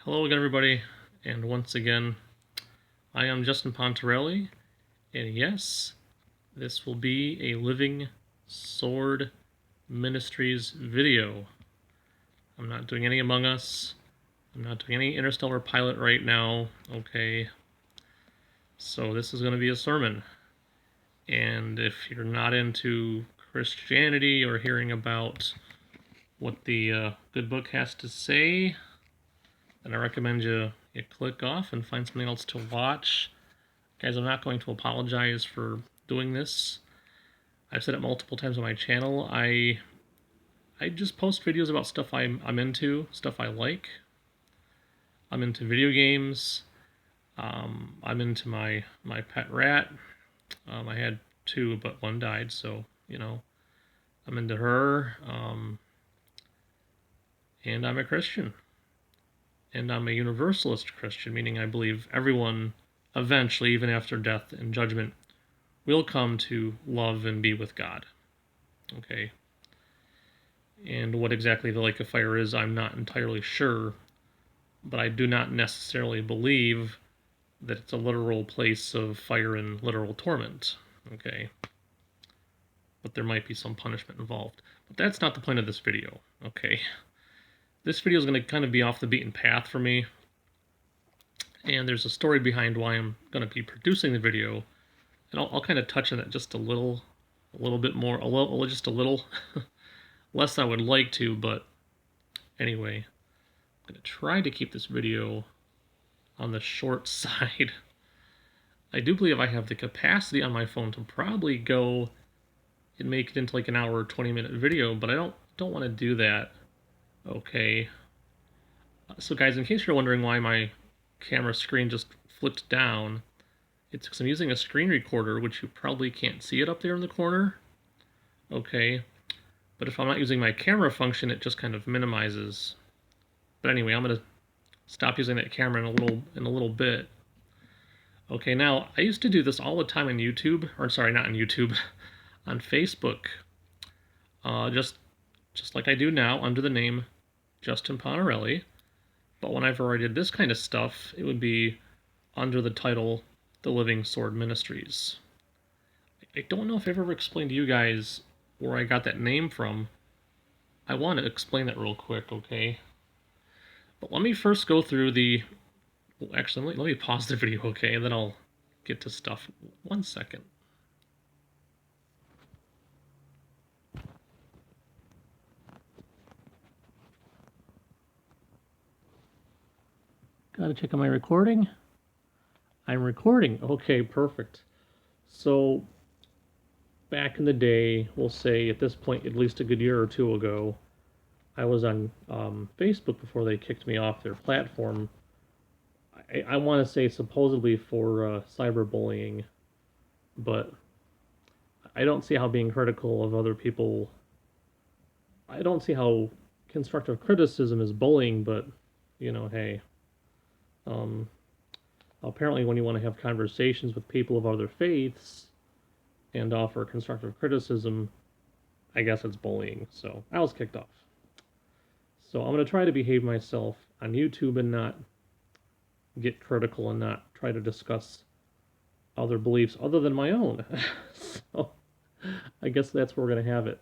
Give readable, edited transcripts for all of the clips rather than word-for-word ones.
Hello again, everybody, and once again, I am Justin Pontarelli, and yes, this will be a Living Sword Ministries video. I'm not doing any Among Us. I'm not doing any Interstellar Pilot right now, okay? So this is going to be a sermon. And if you're not into Christianity or hearing about what the good book has to say, then I recommend you click off and find something else to watch. Guys, I'm not going to apologize for doing this. I've said it multiple times on my channel. I just post videos about stuff I'm into, stuff I like. I'm into video games. I'm into my pet rat. I had two, but one died, so, I'm into her. And I'm a Christian. And I'm a universalist Christian, meaning I believe everyone eventually, even after death and judgment, will come to love and be with God. Okay. And what exactly the lake of fire is, I'm not entirely sure, but I do not necessarily believe that it's a literal place of fire and literal torment. Okay. But there might be some punishment involved. But that's not the point of this video. Okay. This video is going to kind of be off the beaten path for me. And there's a story behind why I'm going to be producing the video. And I'll kind of touch on it just a little bit more, just a little less than I would like to, but anyway, I'm going to try to keep this video on the short side. I do believe I have the capacity on my phone to probably go and make it into like an hour or 20-minute video, but I don't want to do that. Okay. So guys, in case you're wondering why my camera screen just flipped down, it's because I'm using a screen recorder, which you probably can't see it up there in the corner. Okay. But if I'm not using my camera function, it just kind of minimizes. But anyway, I'm going to stop using that camera in a little bit. Okay, now, I used to do this all the time on YouTube, or sorry, not on YouTube, on Facebook. Just like I do now, under the name Justin Pontarelli. But whenever I did this kind of stuff, it would be under the title The Living Sword Ministries. I don't know if I've ever explained to you guys where I got that name from. I want to explain that real quick, okay? But let me first go through the... Well, actually, let me pause the video, okay? And then I'll get to stuff. 1 second. Gotta check on my recording. I'm recording. Okay, perfect. So, back in the day, we'll say at this point, at least a good year or two ago, I was on Facebook before they kicked me off their platform. I want to say supposedly for cyberbullying, but I don't see how being critical of other people... I don't see how constructive criticism is bullying, but, hey... apparently when you want to have conversations with people of other faiths and offer constructive criticism, I guess it's bullying. So I was kicked off. So I'm going to try to behave myself on YouTube and not get critical and not try to discuss other beliefs other than my own. So I guess that's where we're going to have it.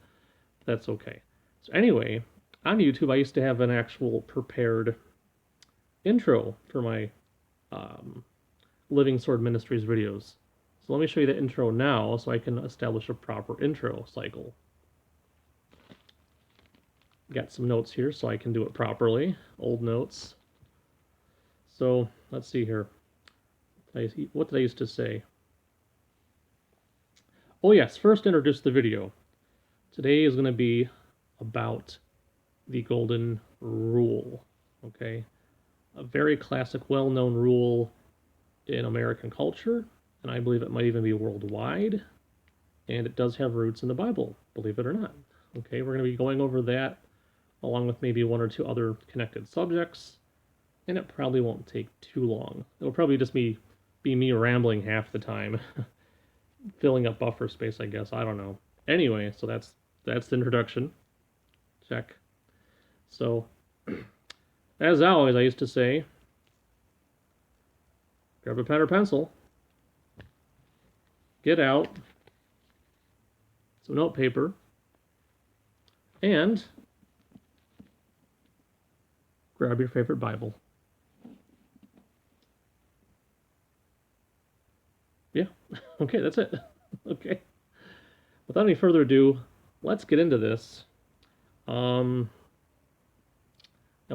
That's okay. So anyway, on YouTube I used to have an actual prepared intro for my Living Sword Ministries videos. So let me show you the intro now so I can establish a proper intro cycle. Got some notes here so I can do it properly. Old notes. So let's see here. What did I used to say? Oh yes, first introduce the video. Today is going to be about the golden rule. Okay? A very classic, well-known rule in American culture, and I believe it might even be worldwide, and it does have roots in the Bible, believe it or not. Okay, we're going to be going over that along with maybe one or two other connected subjects, and it probably won't take too long. It'll probably just be me rambling half the time, filling up buffer space, I guess. I don't know. Anyway, so that's the introduction. Check. So as always, I used to say, grab a pen or pencil, get out some note paper, and grab your favorite Bible. Yeah, okay, that's it. Okay. Without any further ado, let's get into this. Now,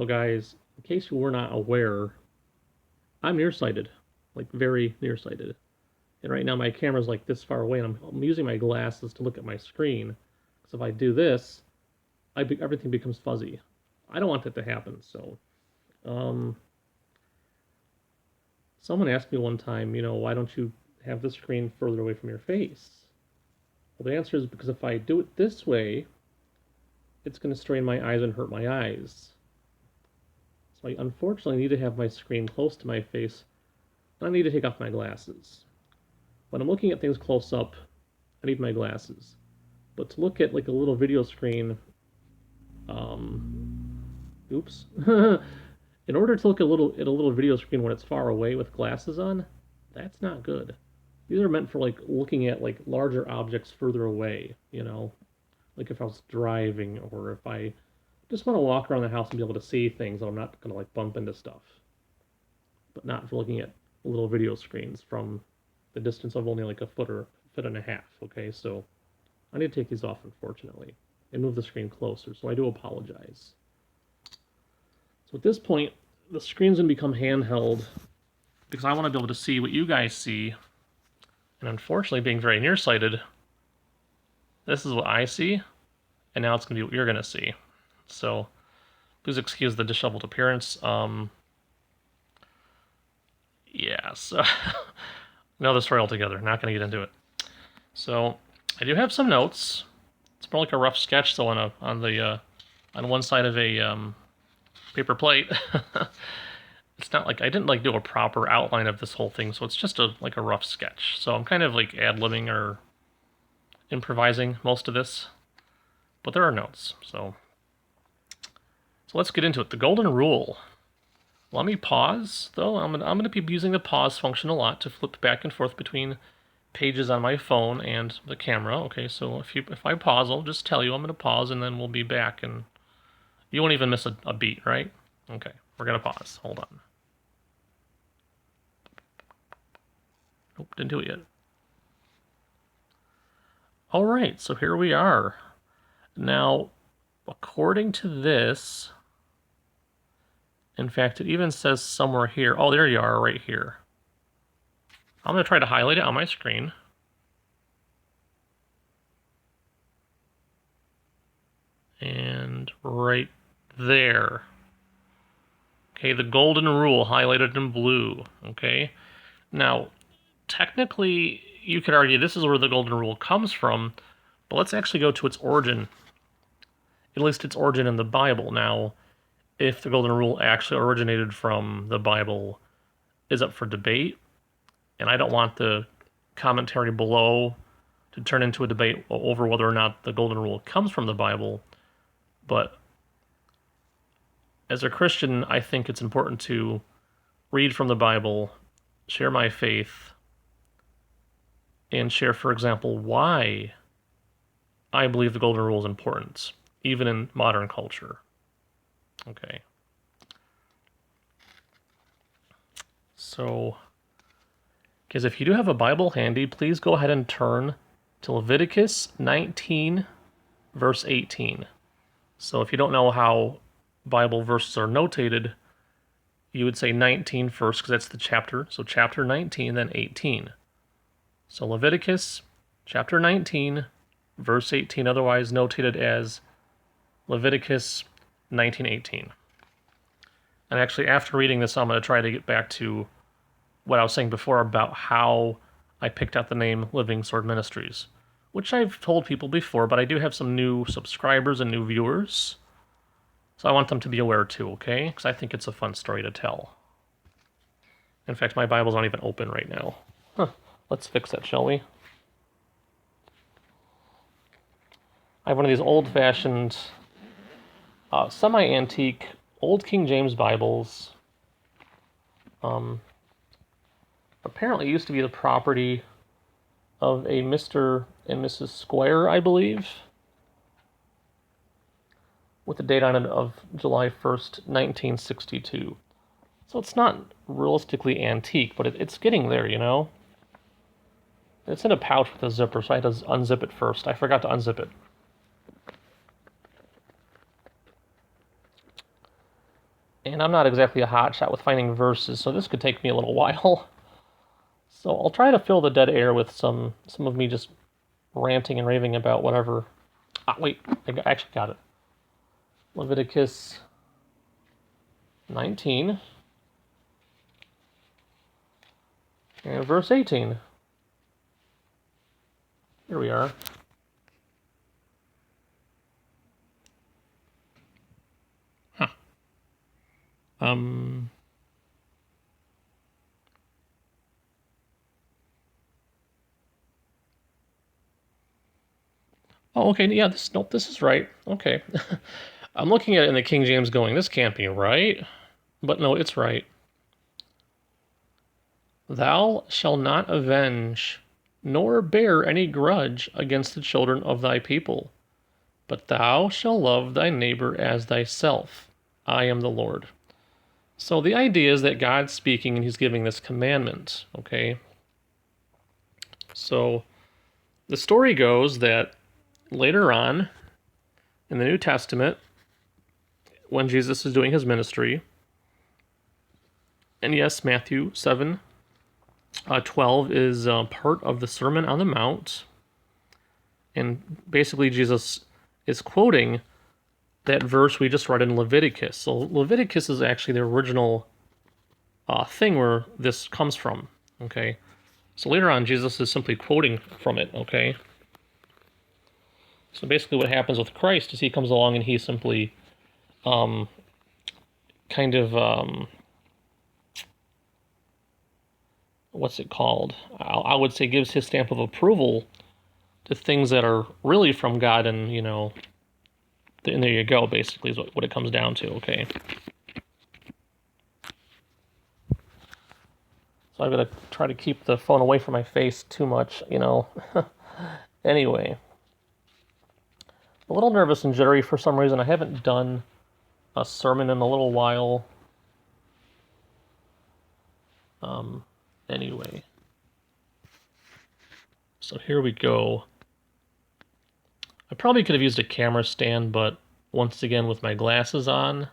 guys, in case you were not aware, I'm nearsighted, like very nearsighted. And right now my camera's like this far away, and I'm using my glasses to look at my screen. Because if I do this, everything becomes fuzzy. I don't want that to happen. So, someone asked me one time, why don't you have the screen further away from your face? Well, the answer is because if I do it this way, it's going to strain my eyes and hurt my eyes. So I unfortunately need to have my screen close to my face, and I need to take off my glasses. When I'm looking at things close up, I need my glasses. But to look at like a little video screen, oops. In order to look at a little video screen when it's far away with glasses on, that's not good. These are meant for like looking at like larger objects further away, like if I was driving or if I just want to walk around the house and be able to see things and I'm not going to like bump into stuff. But not for looking at little video screens from the distance of only like a foot and a half, okay? So I need to take these off, unfortunately, and move the screen closer, so I do apologize. So at this point, the screen's going to become handheld because I want to be able to see what you guys see. And unfortunately, being very nearsighted, this is what I see, and now it's going to be what you're going to see. So please excuse the disheveled appearance. Yeah, so another story altogether. Not going to get into it. So I do have some notes. It's more like a rough sketch, though, on one side of a paper plate. It's not like I didn't like do a proper outline of this whole thing, so it's just like a rough sketch. So I'm kind of like ad-libbing or improvising most of this, but there are notes. So let's get into it. The golden rule. Let me pause, though. I'm gonna be using the pause function a lot to flip back and forth between pages on my phone and the camera. Okay, so if I pause, I'll just tell you I'm gonna pause, and then we'll be back, and you won't even miss a beat, right? Okay, we're gonna pause. Hold on. Nope, didn't do it yet. All right, so here we are. Now, according to this, in fact, it even says somewhere here. Oh, there you are, right here. I'm going to try to highlight it on my screen. And right there. Okay, the golden rule highlighted in blue. Okay. Now, technically, you could argue this is where the golden rule comes from, but let's actually go to its origin. At least its origin in the Bible. Now, if the golden rule actually originated from the Bible is up for debate, and I don't want the commentary below to turn into a debate over whether or not the golden rule comes from the Bible. But as a Christian, I think it's important to read from the Bible, share my faith, and share, for example, why I believe the golden rule is important, even in modern culture. Okay. So, because if you do have a Bible handy, please go ahead and turn to Leviticus 19, verse 18. So if you don't know how Bible verses are notated, you would say 19 first, because that's the chapter. So chapter 19, then 18. So Leviticus chapter 19, verse 18, otherwise notated as Leviticus 19:18. And actually, after reading this, I'm going to try to get back to what I was saying before about how I picked out the name Living Sword Ministries, which I've told people before, but I do have some new subscribers and new viewers, so I want them to be aware too, okay? Because I think it's a fun story to tell. In fact, my Bible's not even open right now. Let's fix that, shall we? I have one of these old-fashioned, semi-antique Old King James Bibles apparently used to be the property of a Mr. and Mrs. Square, I believe, with the date on it of July 1st, 1962. So it's not realistically antique, but it's getting there, you know? It's in a pouch with a zipper, so I had to unzip it first. I forgot to unzip it. And I'm not exactly a hotshot with finding verses, so this could take me a little while. So I'll try to fill the dead air with some of me just ranting and raving about whatever. Ah, wait, I actually got it. Leviticus 19 and verse 18. Here we are. Huh. Oh, okay. Yeah. This is right. Okay. I'm looking at it in the King James, going, this can't be right. But no, it's right. Thou shalt not avenge, nor bear any grudge against the children of thy people, but thou shalt love thy neighbor as thyself. I am the Lord. So the idea is that God's speaking and he's giving this commandment, okay? So the story goes that later on in the New Testament, when Jesus is doing his ministry, and yes, Matthew 7:12 is part of the Sermon on the Mount, and basically Jesus is quoting that verse we just read in Leviticus. So Leviticus is actually the original thing where this comes from, okay? So later on, Jesus is simply quoting from it, okay? So basically what happens with Christ is he comes along and he simply what's it called? I would say gives his stamp of approval to things that are really from God, and, you know, and there you go, basically, is what it comes down to, okay? So I've got to try to keep the phone away from my face too much, you know. Anyway. A little nervous and jittery for some reason. I haven't done a sermon in a little while. Anyway. So here we go. I probably could have used a camera stand, but once again, with my glasses on,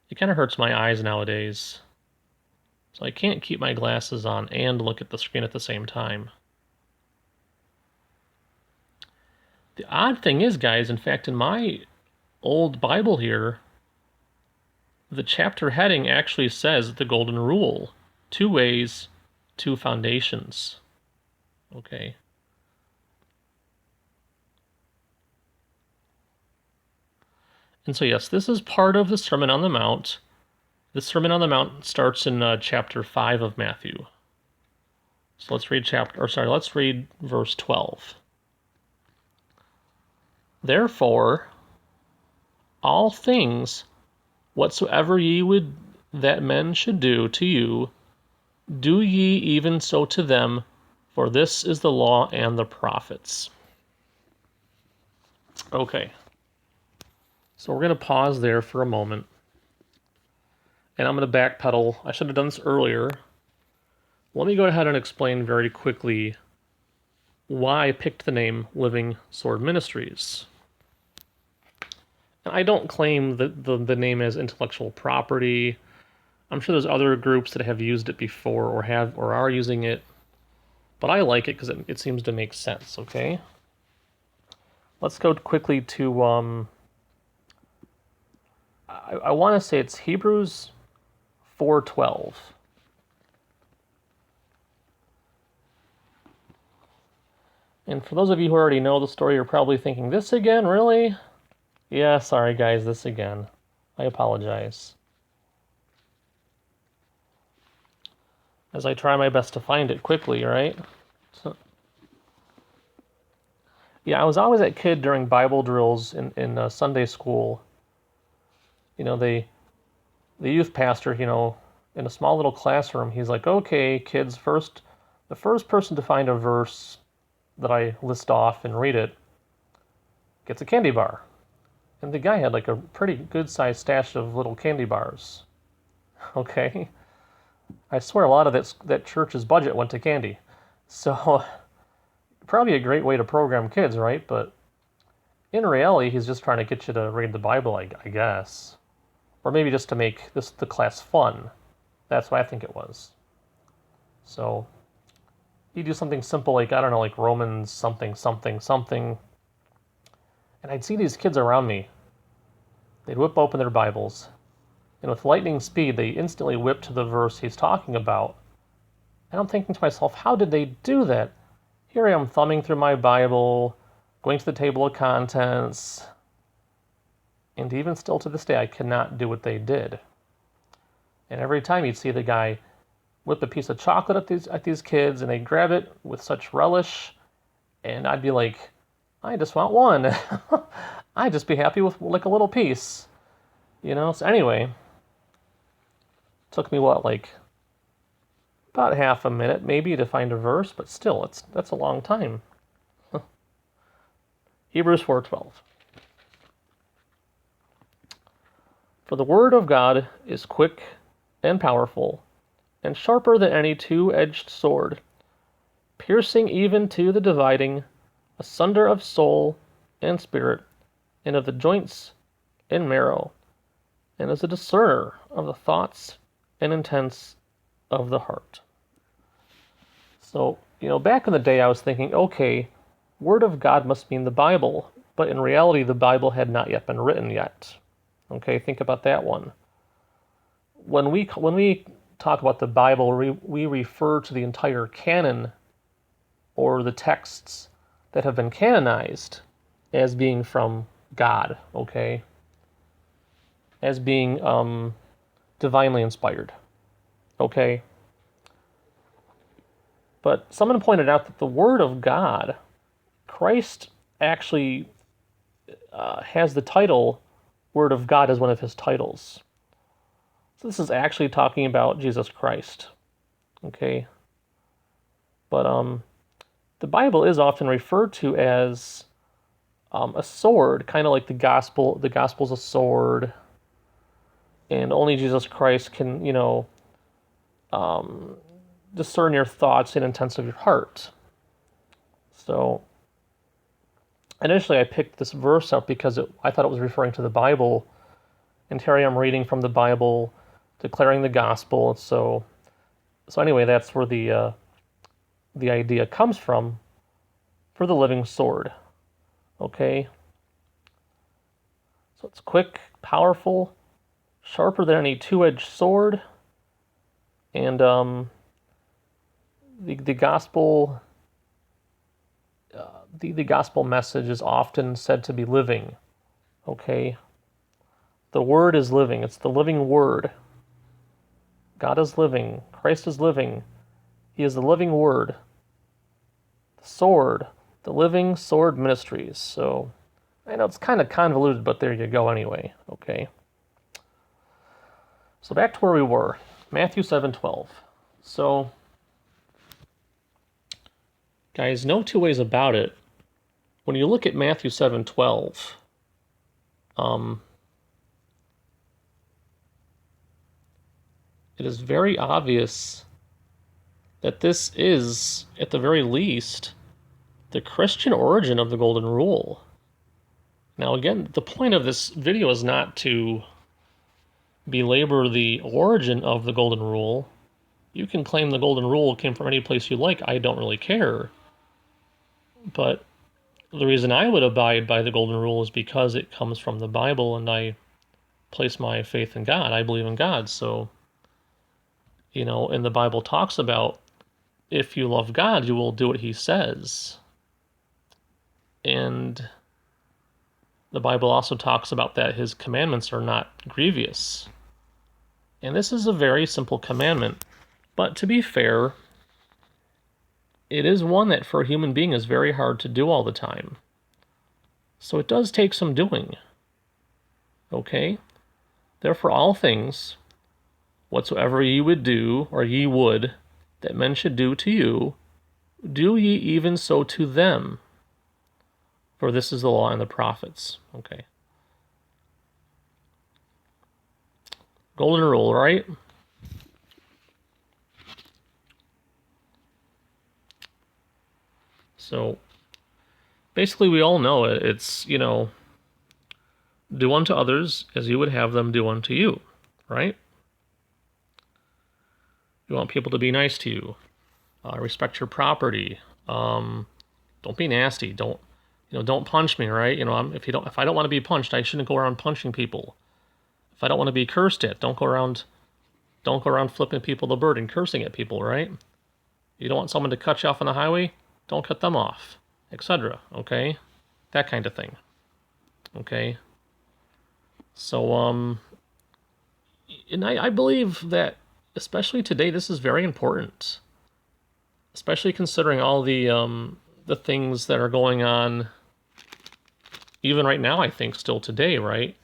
it kind of hurts my eyes nowadays. So I can't keep my glasses on and look at the screen at the same time. The odd thing is, guys, in fact, in my old Bible here, the chapter heading actually says the golden rule. 2 ways, 2 foundations. Okay. And so, yes, this is part of the Sermon on the Mount. The Sermon on the Mount starts in chapter 5 of Matthew. So let's read verse 12. Therefore, all things whatsoever ye would that men should do to you, do ye even so to them, for this is the law and the prophets. Okay. So we're going to pause there for a moment. And I'm going to backpedal. I should have done this earlier. Let me go ahead and explain very quickly why I picked the name Living Sword Ministries. And I don't claim the name as intellectual property. I'm sure there's other groups that have used it before or are using it. But I like it because it seems to make sense, okay? Let's go quickly to, I want to say it's Hebrews 4:12. And for those of you who already know the story, you're probably thinking, this again, really? Yeah, sorry guys, this again. I apologize. As I try my best to find it quickly, right? So, yeah, I was always that kid during Bible drills in Sunday school. You know, they the youth pastor, in a small little classroom, he's like, okay, kids, the first person to find a verse that I list off and read it gets a candy bar. And the guy had like a pretty good sized stash of little candy bars. Okay? I swear a lot of that church's budget went to candy. So, probably a great way to program kids, right? But in reality, he's just trying to get you to read the Bible, I guess. Or maybe just to make the class fun. That's what I think it was. So, you do something simple like, I don't know, like Romans something, something, something. And I'd see these kids around me. They'd whip open their Bibles. And with lightning speed, they instantly whip to the verse he's talking about. And I'm thinking to myself, how did they do that? Here I am thumbing through my Bible, going to the table of contents, and even still to this day, I cannot do what they did. And every time you'd see the guy whip a piece of chocolate at these kids, and they'd grab it with such relish, and I'd be like, I just want one. I'd just be happy with like a little piece. So anyway, took me like about half a minute maybe to find a verse, but still, that's a long time. Hebrews 4:12. For the word of God is quick and powerful, and sharper than any two-edged sword, piercing even to the dividing asunder of soul and spirit, and of the joints and marrow, and is a discerner of the thoughts and intents of the heart. So, back in the day I was thinking, okay, Word of God must mean the Bible, but in reality the Bible had not yet been written yet. Okay, think about that one. When we talk about the Bible, we refer to the entire canon or the texts that have been canonized as being from God, okay? As being divinely inspired, okay? But someone pointed out that the Word of God, Christ actually has the title Word of God as one of his titles. So this is actually talking about Jesus Christ, okay? But the Bible is often referred to as a sword, kind of like the gospel. The gospel's a sword, and only Jesus Christ can, discern your thoughts and intents of your heart. So initially I picked this verse up because I thought it was referring to the Bible, and here I am reading from the Bible, declaring the gospel. So anyway, that's where the idea comes from for the living sword. Okay? So it's quick, powerful, sharper than any two-edged sword, and the gospel the gospel message is often said to be living. Okay? The word is living. It's the living word. God is living. Christ is living. He is the living word. The sword. The living sword ministries. So, I know it's kind of convoluted, but there you go anyway. Okay? So back to where we were. Matthew 7:12. So, guys, no two ways about it. When you look at Matthew 7:12, it is very obvious that this is, at the very least, the Christian origin of the Golden Rule. Now, again, the point of this video is not to belabor the origin of the Golden Rule. You can claim the Golden Rule came from any place you like. I don't really care. But the reason I would abide by the Golden Rule is because it comes from the Bible, and I place my faith in God. I believe in God. So, and the Bible talks about if you love God, you will do what he says. And the Bible also talks about that his commandments are not grievous. And this is a very simple commandment. But to be fair, it is one that for a human being is very hard to do all the time. So it does take some doing. Okay? Therefore, all things, Whatsoever ye would do, or ye would, that men should do to you, do ye even so to them. For this is the law and the prophets. Okay. Golden rule, right? So basically we all know it. It's, do unto others as you would have them do unto you, right? You want people to be nice to you. Respect your property. Don't be nasty. Don't punch me, right? If I don't want to be punched, I shouldn't go around punching people. If I don't want to be cursed at, don't go around flipping people the bird and cursing at people, right? You don't want someone to cut you off on the highway, don't cut them off, etc. Okay? That kind of thing. Okay? So, and I believe that, especially today, this is very important. Especially considering all the things that are going on, even right now, I think, still today, right?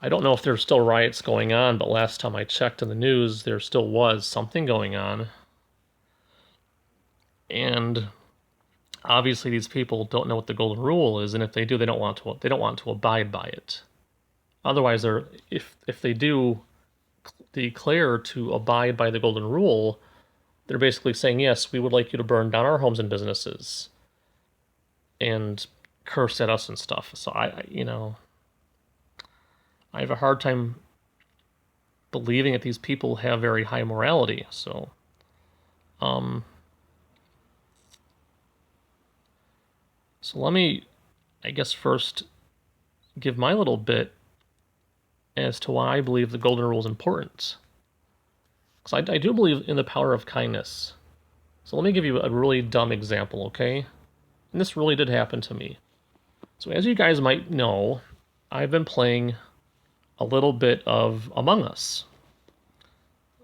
I don't know if there's still riots going on, but last time I checked in the news, there still was something going on. And obviously these people don't know what the golden rule is, and if they do, they don't want to abide by it. Otherwise, if they do declare to abide by the golden rule, they're basically saying, yes, we would like you to burn down our homes and businesses and curse at us and stuff. So I have a hard time believing that these people have very high morality. So, so let me, I guess, first give my little bit as to why I believe the golden rule is important. Because I do believe in the power of kindness. So let me give you a really dumb example, okay? And this really did happen to me. So as you guys might know, I've been playing a little bit of Among Us.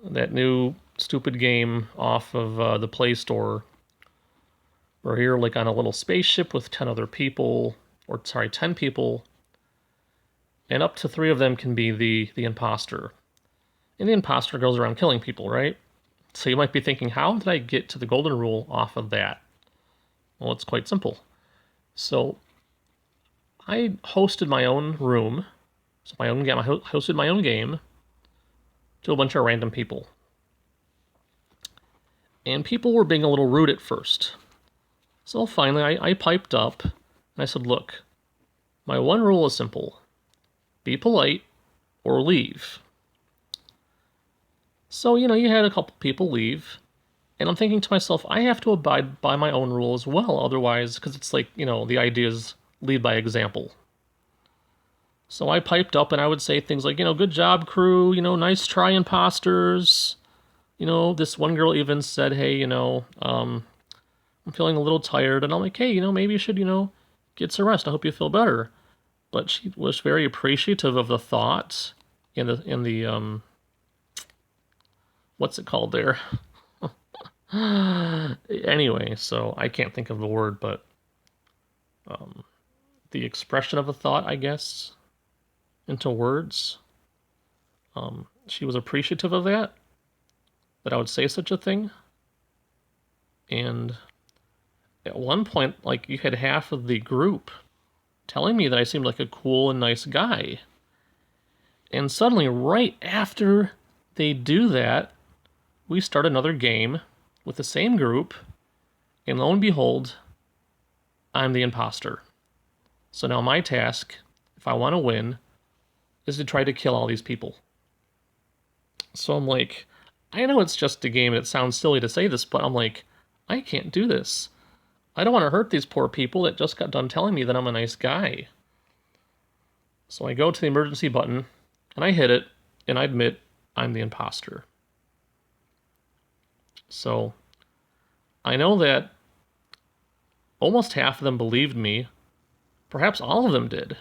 That new stupid game off of the Play Store. We're here like on a little spaceship with 10 people. And up to 3 of them can be the imposter. And the imposter goes around killing people, right? So you might be thinking, how did I get to the golden rule off of that? Well, it's quite simple. So I hosted my own room. So my own game. I hosted my own game to a bunch of random people. And people were being a little rude at first. So finally I piped up and I said, look, my one rule is simple. Be polite or leave. So, you had a couple people leave. And I'm thinking to myself, I have to abide by my own rule as well. Otherwise, because it's like, the idea is lead by example. So I piped up and I would say things like, good job, crew. Nice try, imposters. This one girl even said, hey, I'm feeling a little tired. And I'm like, hey, maybe you should, get some rest. I hope you feel better. But she was very appreciative of the thought in the what's it called there? Anyway, so I can't think of the word, but the expression of the thought, I guess, into words. She was appreciative of that I would say such a thing. And at one point, like, you had half of the group telling me that I seemed like a cool and nice guy. And suddenly, right after they do that, we start another game with the same group, and lo and behold, I'm the imposter. So now my task, if I want to win, is to try to kill all these people. So I'm like, I know it's just a game and it sounds silly to say this, but I'm like, I can't do this. I don't want to hurt these poor people that just got done telling me that I'm a nice guy. So I go to the emergency button, and I hit it, and I admit I'm the imposter. So I know that almost half of them believed me. Perhaps all of them did.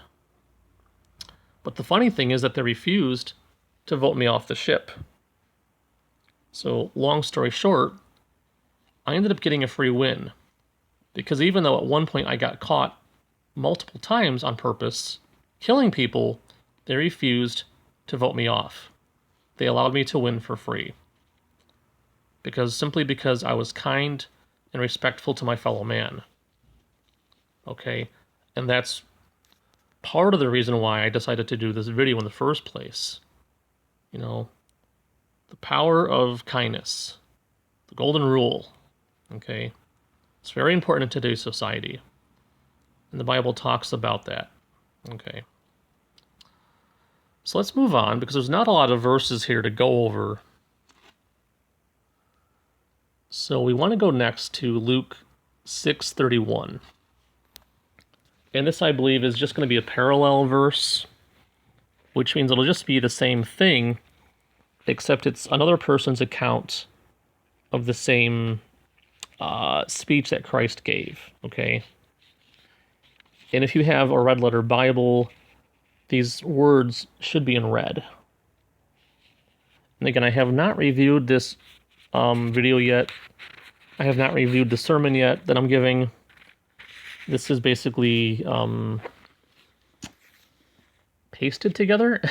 But the funny thing is that they refused to vote me off the ship. So long story short, I ended up getting a free win. Because even though at one point I got caught multiple times on purpose, killing people, they refused to vote me off. they allowed me to win for free. Simply because I was kind and respectful to my fellow man. Okay? And that's part of the reason why I decided to do this video in the first place. You know, the power of kindness. The golden rule. Okay? It's very important in today's society. And the Bible talks about that. Okay. So let's move on, because there's not a lot of verses here to go over. So we want to go next to Luke 6:31. And this, I believe, is just going to be a parallel verse, which means it'll just be the same thing, except it's another person's account of the same speech that Christ gave. Okay? And if you have a red letter Bible, these words should be in red. And again, I have not reviewed this video yet. I have not reviewed the sermon yet that I'm giving. This is basically pasted together.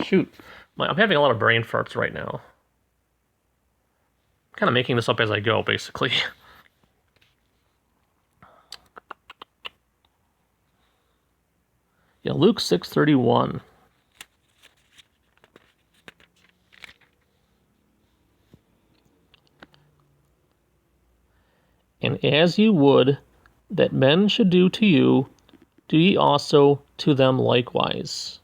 Shoot. I'm having a lot of brain farts right now. I'm kind of making this up as I go, basically. Yeah, Luke 6:31. And as you would that men should do to you, do ye also to them likewise.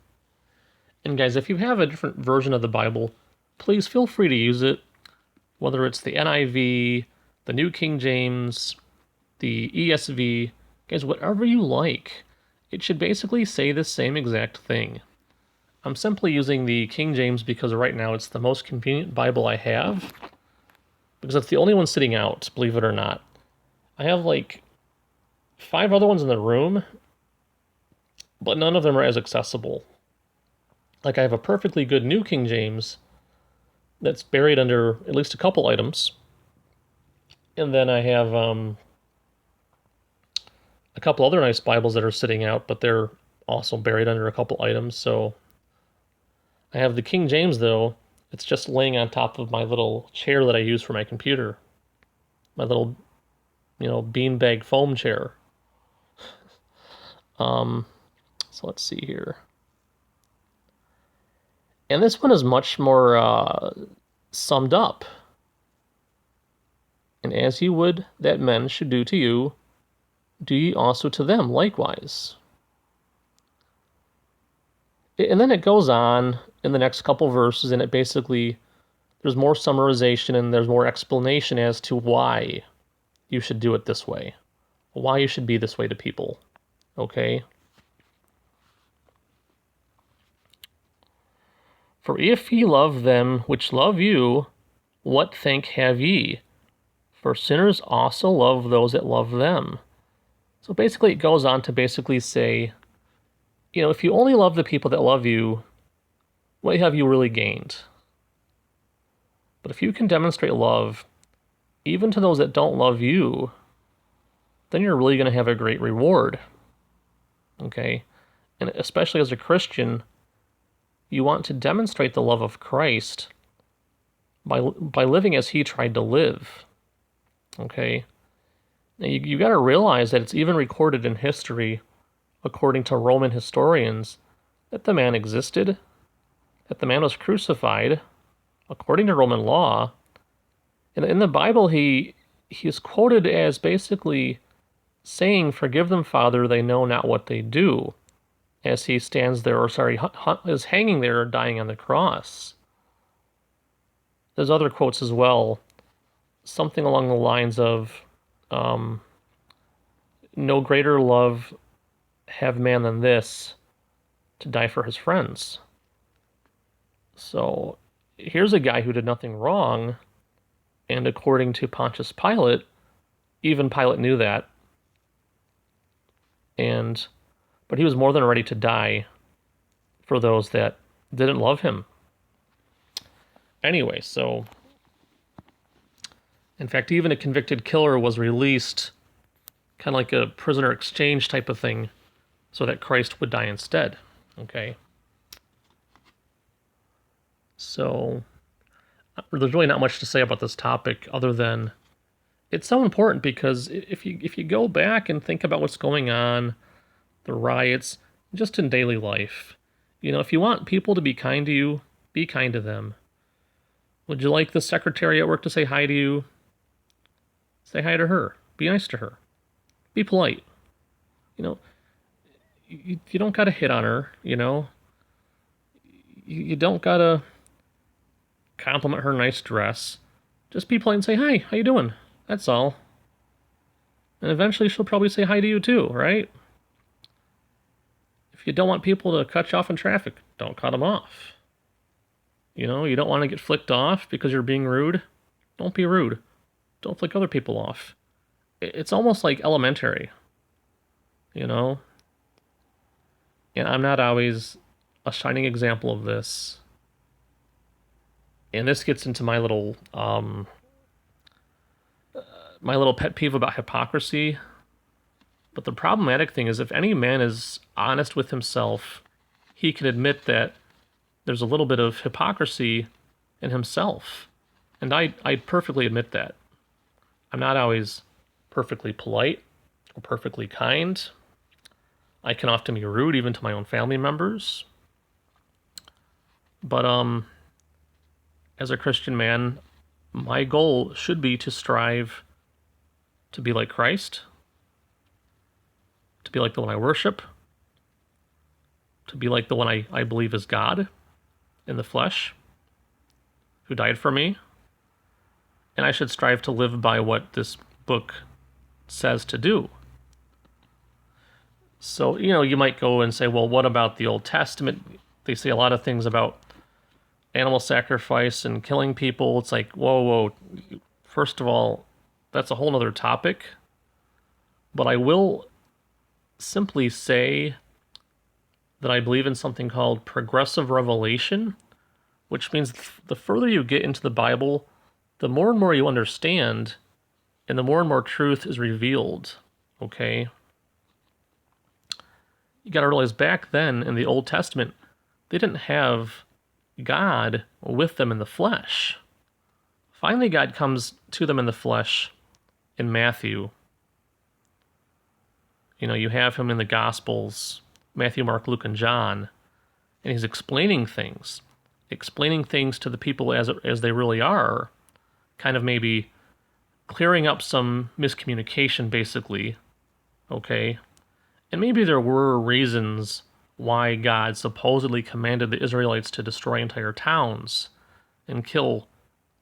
And guys, if you have a different version of the Bible, please feel free to use it. Whether it's the NIV, the New King James, the ESV, guys, whatever you like. It should basically say the same exact thing. I'm simply using the King James because right now it's the most convenient Bible I have. Because it's the only one sitting out, believe it or not. I have like 5 other ones in the room, but none of them are as accessible. Like I have a perfectly good New King James that's buried under at least a couple items. And then I have a couple other nice Bibles that are sitting out, but they're also buried under a couple items. So I have the King James, though. It's just laying on top of my little chair that I use for my computer. My little, beanbag foam chair. So let's see here. And this one is much more summed up. And as you would that men should do to you, do ye also to them likewise. And then it goes on in the next couple verses, and it basically, there's more summarization and there's more explanation as to why you should do it this way. Why you should be this way to people. Okay? For if ye love them which love you, what thank have ye? For sinners also love those that love them. So basically it goes on to basically say, if you only love the people that love you, what have you really gained? But if you can demonstrate love, even to those that don't love you, then you're really going to have a great reward. Okay? And especially as a Christian, you want to demonstrate the love of Christ by living as he tried to live. Okay? Now you got to realize that it's even recorded in history, according to Roman historians, that the man existed, that the man was crucified, according to Roman law. And in the Bible, he is quoted as basically saying, "Forgive them, Father, they know not what they do," as he stands there, is hanging there, dying on the cross. There's other quotes as well, something along the lines of, no greater love have man than this, to die for his friends. So here's a guy who did nothing wrong, and according to Pontius Pilate, even Pilate knew that, but he was more than ready to die for those that didn't love him. Anyway, so in fact, even a convicted killer was released, kind of like a prisoner exchange type of thing, so that Christ would die instead. Okay? So there's really not much to say about this topic other than it's so important because if you go back and think about what's going on, the riots, just in daily life, if you want people to be kind to you, be kind to them. Would you like the secretary at work to say hi to you? Say hi to her. Be nice to her. Be polite. You don't gotta hit on her. You don't gotta compliment her nice dress. Just be polite and say hi. How you doing? That's all. And eventually she'll probably say hi to you too, right? If you don't want people to cut you off in traffic, don't cut them off. You don't want to get flicked off because you're being rude. Don't be rude. Don't flick other people off. It's almost like elementary. And I'm not always a shining example of this. And this gets into my little pet peeve about hypocrisy. But the problematic thing is if any man is honest with himself, he can admit that there's a little bit of hypocrisy in himself. And I perfectly admit that. I'm not always perfectly polite or perfectly kind. I can often be rude even to my own family members. But as a Christian man, my goal should be to strive to be like Christ, to be like the one I worship, to be like the one I believe is God in the flesh, who died for me. And I should strive to live by what this book says to do. So, you might go and say, well, what about the Old Testament? They say a lot of things about animal sacrifice and killing people. It's like, whoa. First of all, that's a whole other topic. But I will simply say that I believe in something called progressive revelation, which means the further you get into the Bible, the more and more you understand, and the more and more truth is revealed, okay? You got to realize back then in the Old Testament, they didn't have God with them in the flesh. Finally, God comes to them in the flesh in Matthew. You have him in the Gospels, Matthew, Mark, Luke, and John, and he's explaining things to the people as they really are, kind of maybe clearing up some miscommunication, basically, okay? And maybe there were reasons why God supposedly commanded the Israelites to destroy entire towns and kill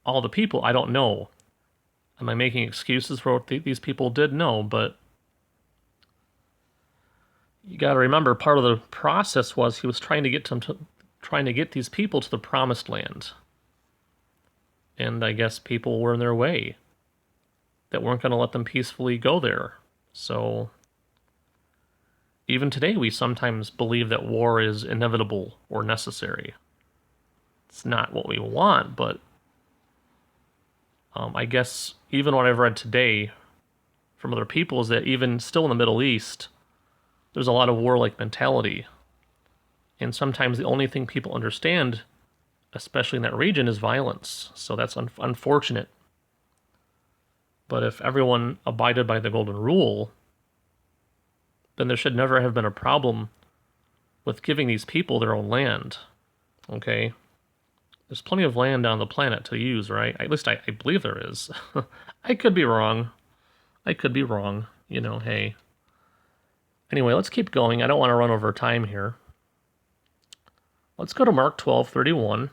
all the people. I don't know. Am I making excuses for what these people did? No, but you got to remember, part of the process was he was trying to get these people to the promised land. And I guess people were in their way that weren't going to let them peacefully go there. So even today, we sometimes believe that war is inevitable or necessary. It's not what we want, but I guess even what I've read today from other people is that even still in the Middle East, there's a lot of warlike mentality. And sometimes the only thing people understand, especially in that region, is violence. So that's unfortunate. But if everyone abided by the golden rule, then there should never have been a problem with giving these people their own land. Okay? There's plenty of land on the planet to use, right? At least I believe there is. I could be wrong. Hey. Anyway, let's keep going. I don't want to run over time here. Let's go to Mark 12:31.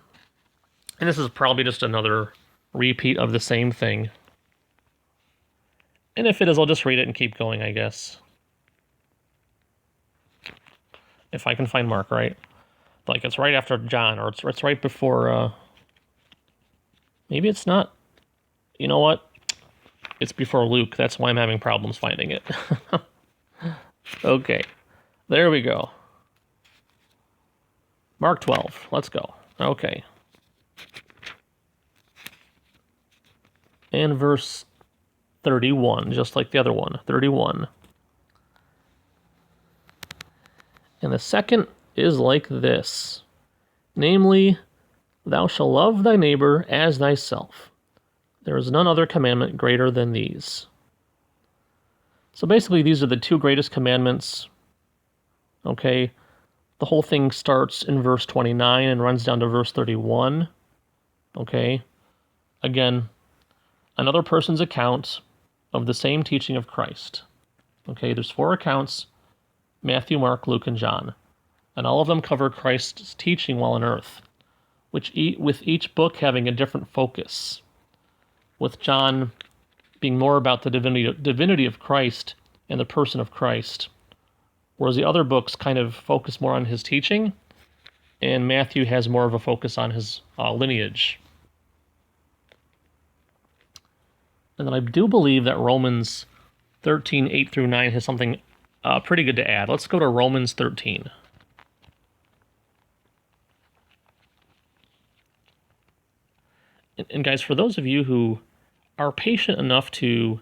And this is probably just another repeat of the same thing. And if it is, I'll just read it and keep going, I guess. If I can find Mark, right? Like it's right after John, or it's right before, maybe it's not. You know what? It's before Luke. That's why I'm having problems finding it. Okay, there we go. Mark 12, let's go. Okay. And verse 31, just like the other one, 31. And the second is like this, namely, Thou shalt love thy neighbor as thyself. There is none other commandment greater than these. So basically, these are the two greatest commandments. Okay, the whole thing starts in verse 29 and runs down to verse 31. Okay, again, another person's account of the same teaching of Christ. Okay, there's 4 accounts: Matthew, Mark, Luke, and John. And all of them cover Christ's teaching while on earth, with each book having a different focus. With John being more about the divinity of Christ and the person of Christ, whereas the other books kind of focus more on his teaching, and Matthew has more of a focus on his lineage. And then I do believe that Romans 13, 8 through 9 has something pretty good to add. Let's go to Romans 13. And guys, for those of you who are patient enough to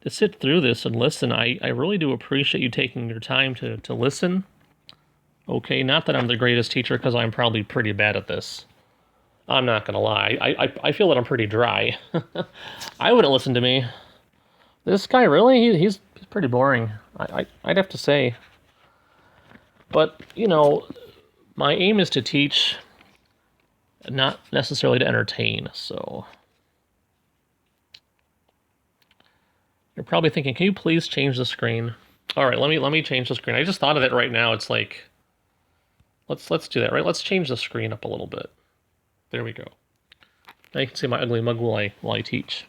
sit through this and listen, I really do appreciate you taking your time to listen. Okay, not that I'm the greatest teacher, because I'm probably pretty bad at this. I'm not going to lie. I feel that I'm pretty dry. I wouldn't listen to me. This guy, really? He's pretty boring, I'd have to say. But, you know, my aim is to teach, not necessarily to entertain, so... You're probably thinking, can you please change the screen? All right, let me change the screen. I just thought of it right now. It's like, let's do that, right? Let's change the screen up a little bit. There we go. Now you can see my ugly mug while I teach.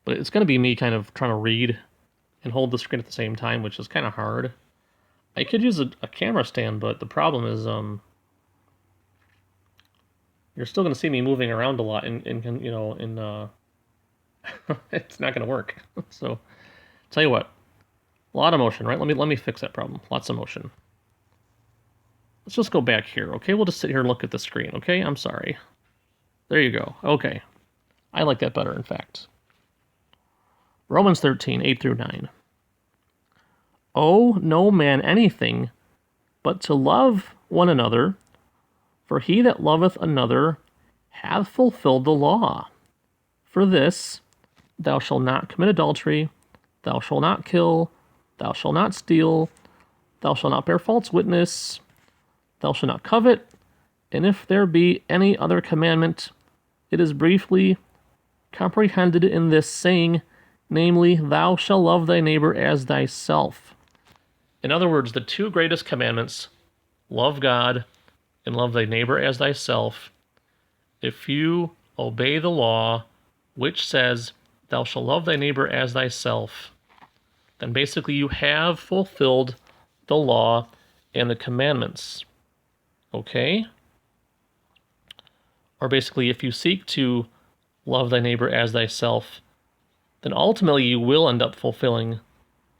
But it's going to be me kind of trying to read and hold the screen at the same time, which is kind of hard. I could use a camera stand, but the problem is you're still going to see me moving around a lot, and you know, it's not going to work. So, tell you what, a lot of motion, right? Let me fix that problem. Lots of motion. Let's just go back here, okay? We'll just sit here and look at the screen, okay? I'm sorry. There you go. Okay. I like that better, in fact. Romans 13, 8 through 9. Owe no man anything but to love one another, for he that loveth another hath fulfilled the law. For this, thou shalt not commit adultery, thou shalt not kill, thou shalt not steal, thou shalt not bear false witness, thou shalt not covet, and if there be any other commandment, it is briefly comprehended in this saying, namely, thou shalt love thy neighbor as thyself. In other words, the two greatest commandments, love God and love thy neighbor as thyself. If you obey the law, which says, thou shalt love thy neighbor as thyself, then basically you have fulfilled the law and the commandments. Okay? Or basically, if you seek to love thy neighbor as thyself, then ultimately you will end up fulfilling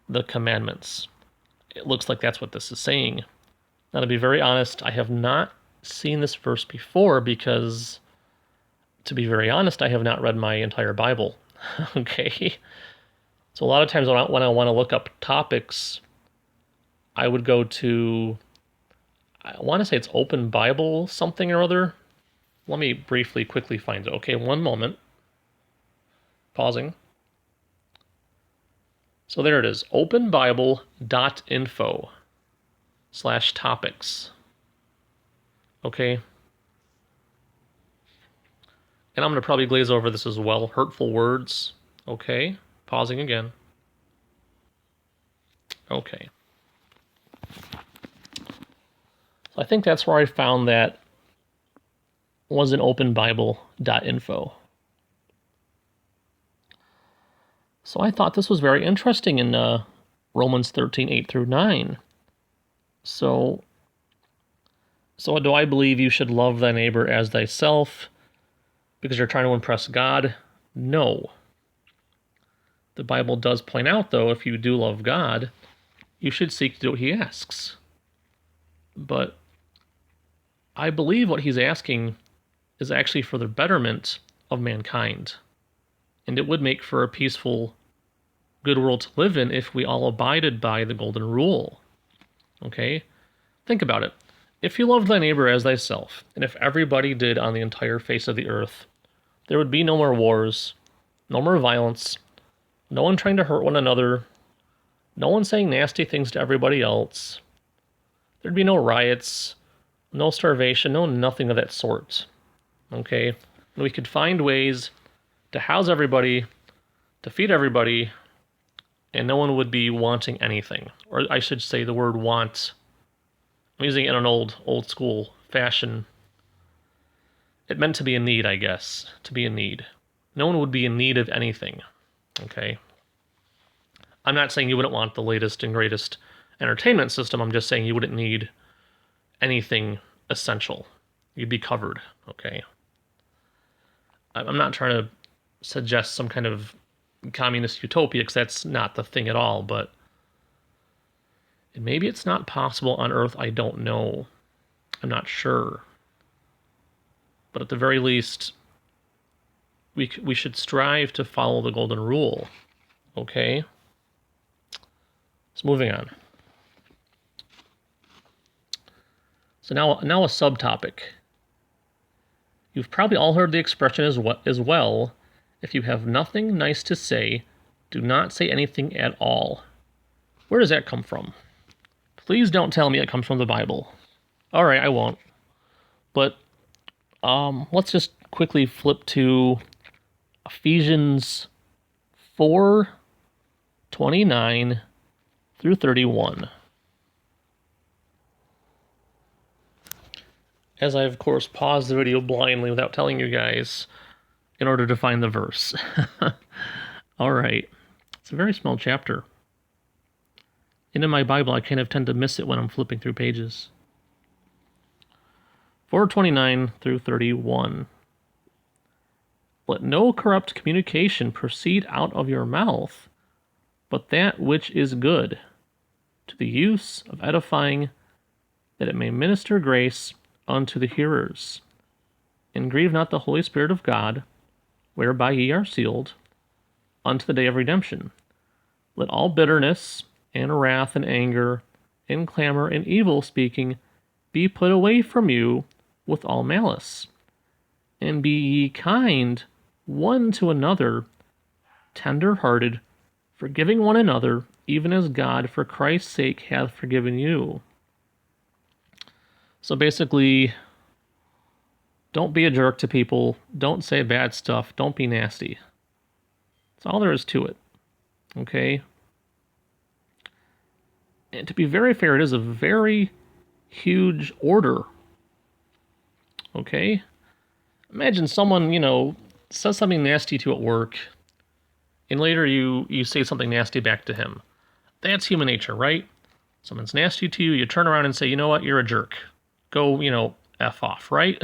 the commandments. It looks like that's what this is saying. Now, to be very honest, I have not seen this verse before because, to be very honest, I have not read my entire Bible. Okay? So a lot of times when I want to look up topics, I would go to, I want to say it's Open Bible something or other. Let me quickly find it. Okay, one moment. Pausing. So there it is, openbible.info/topics. Okay. And I'm going to probably glaze over this as well. Hurtful words. Okay. Pausing again. Okay. So I think that's where I found that was in openbible.info. So I thought this was very interesting in Romans 13, 8 through 9. So do I believe you should love thy neighbor as thyself because you're trying to impress God? No. The Bible does point out, though, if you do love God, you should seek to do what he asks. But I believe what he's asking is actually for the betterment of mankind. And it would make for a peaceful, good world to live in if we all abided by the golden rule. Okay? Think about it. If you loved thy neighbor as thyself, and if everybody did on the entire face of the earth, there would be no more wars, no more violence, no one trying to hurt one another, no one saying nasty things to everybody else. There'd be no riots, no starvation, no nothing of that sort. Okay? And we could find ways to house everybody, to feed everybody, and no one would be wanting anything. Or I should say the word want. I'm using it in an old school fashion. It meant to be in need, I guess. To be in need. No one would be in need of anything. Okay? I'm not saying you wouldn't want the latest and greatest entertainment system. I'm just saying you wouldn't need anything essential. You'd be covered. Okay? I'm not trying to suggest some kind of communist utopia, because that's not the thing at all, but maybe it's not possible on Earth. I don't know. I'm not sure. But at the very least, we should strive to follow the golden rule. Okay? So moving on. So now a subtopic. You've probably all heard the expression as well. If you have nothing nice to say, do not say anything at all. Where does that come from? Please don't tell me it comes from the Bible. All right, I won't. But let's just quickly flip to Ephesians 4:29 through 31. As I, of course, paused the video blindly without telling you guys in order to find the verse. All right. It's a very small chapter. And in my Bible, I kind of tend to miss it when I'm flipping through pages. 4:29 through 31. Let no corrupt communication proceed out of your mouth, but that which is good, to the use of edifying, that it may minister grace unto the hearers. And grieve not the Holy Spirit of God, whereby ye are sealed, unto the day of redemption. Let all bitterness, and wrath, and anger, and clamor, and evil speaking be put away from you with all malice. And be ye kind one to another, tender-hearted, forgiving one another, even as God for Christ's sake hath forgiven you. So basically, don't be a jerk to people, don't say bad stuff, don't be nasty. That's all there is to it. Okay? And to be very fair, it is a very huge order. Okay? Imagine someone, says something nasty to you at work, and later you say something nasty back to him. That's human nature, right? Someone's nasty to you, you turn around and say, you know what, you're a jerk. Go, F off, right?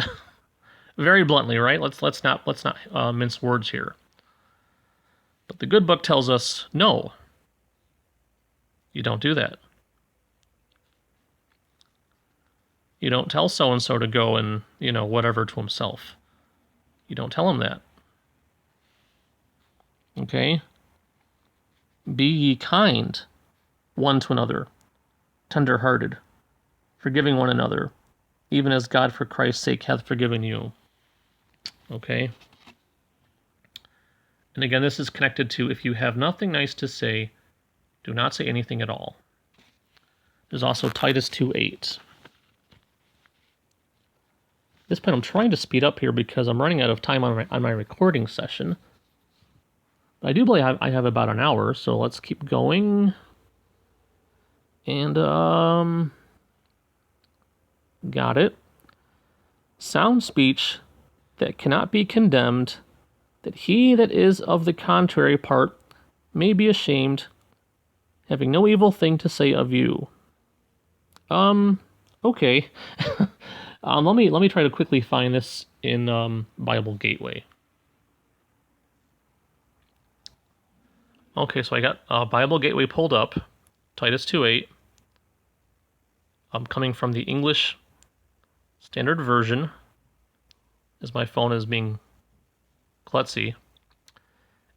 Very bluntly, right? Let's not mince words here. But the good book tells us, no, you don't do that. You don't tell so-and-so to go and, whatever to himself. You don't tell him that. Okay? Be ye kind one to another, tender-hearted, forgiving one another, even as God for Christ's sake hath forgiven you. Okay? And again, this is connected to, if you have nothing nice to say, do not say anything at all. There's also Titus 2:8. At this point, I'm trying to speed up here because I'm running out of time on my recording session. But I do believe I have about an hour, so let's keep going. And, got it. Sound speech that cannot be condemned, that he that is of the contrary part may be ashamed, having no evil thing to say of you. Okay. Let me try to quickly find this in Bible Gateway. Okay, so I got Bible Gateway pulled up, Titus 2:8. I'm coming from the English Standard Version, as my phone is being klutzy.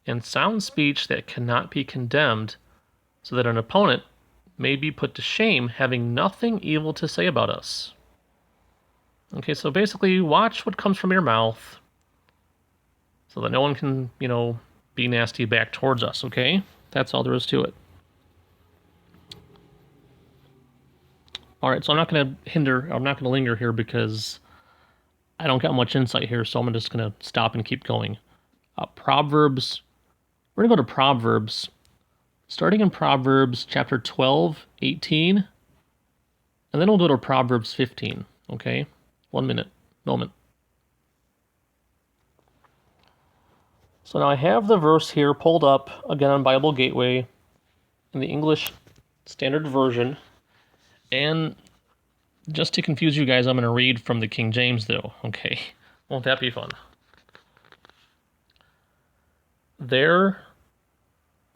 And sound speech that cannot be condemned, so that an opponent may be put to shame, having nothing evil to say about us. Okay, so basically, watch what comes from your mouth so that no one can, be nasty back towards us, okay? That's all there is to it. All right, so I'm not going to linger here because I don't got much insight here, so I'm just going to stop and keep going. Proverbs, we're going to go to Proverbs, starting in Proverbs chapter 12, 18, and then we'll go to Proverbs 15, okay? 1 minute, moment. So now I have the verse here pulled up, again on Bible Gateway, in the English Standard Version, and just to confuse you guys, I'm going to read from the King James, though, okay? Won't that be fun? There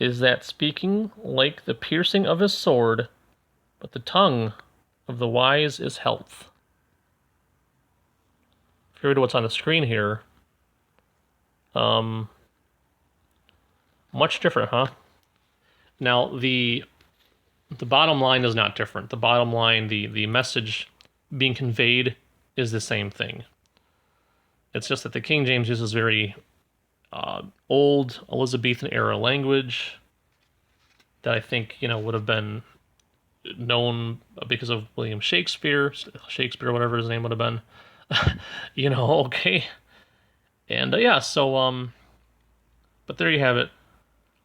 is that speaking like the piercing of a sword, but the tongue of the wise is health. If you read what's on the screen here, much different, huh? Now, the bottom line is not different. The bottom line, the message being conveyed is the same thing. It's just that the King James uses very old Elizabethan era language that I think, would have been known because of William Shakespeare, whatever his name would have been. Okay. And but there you have it.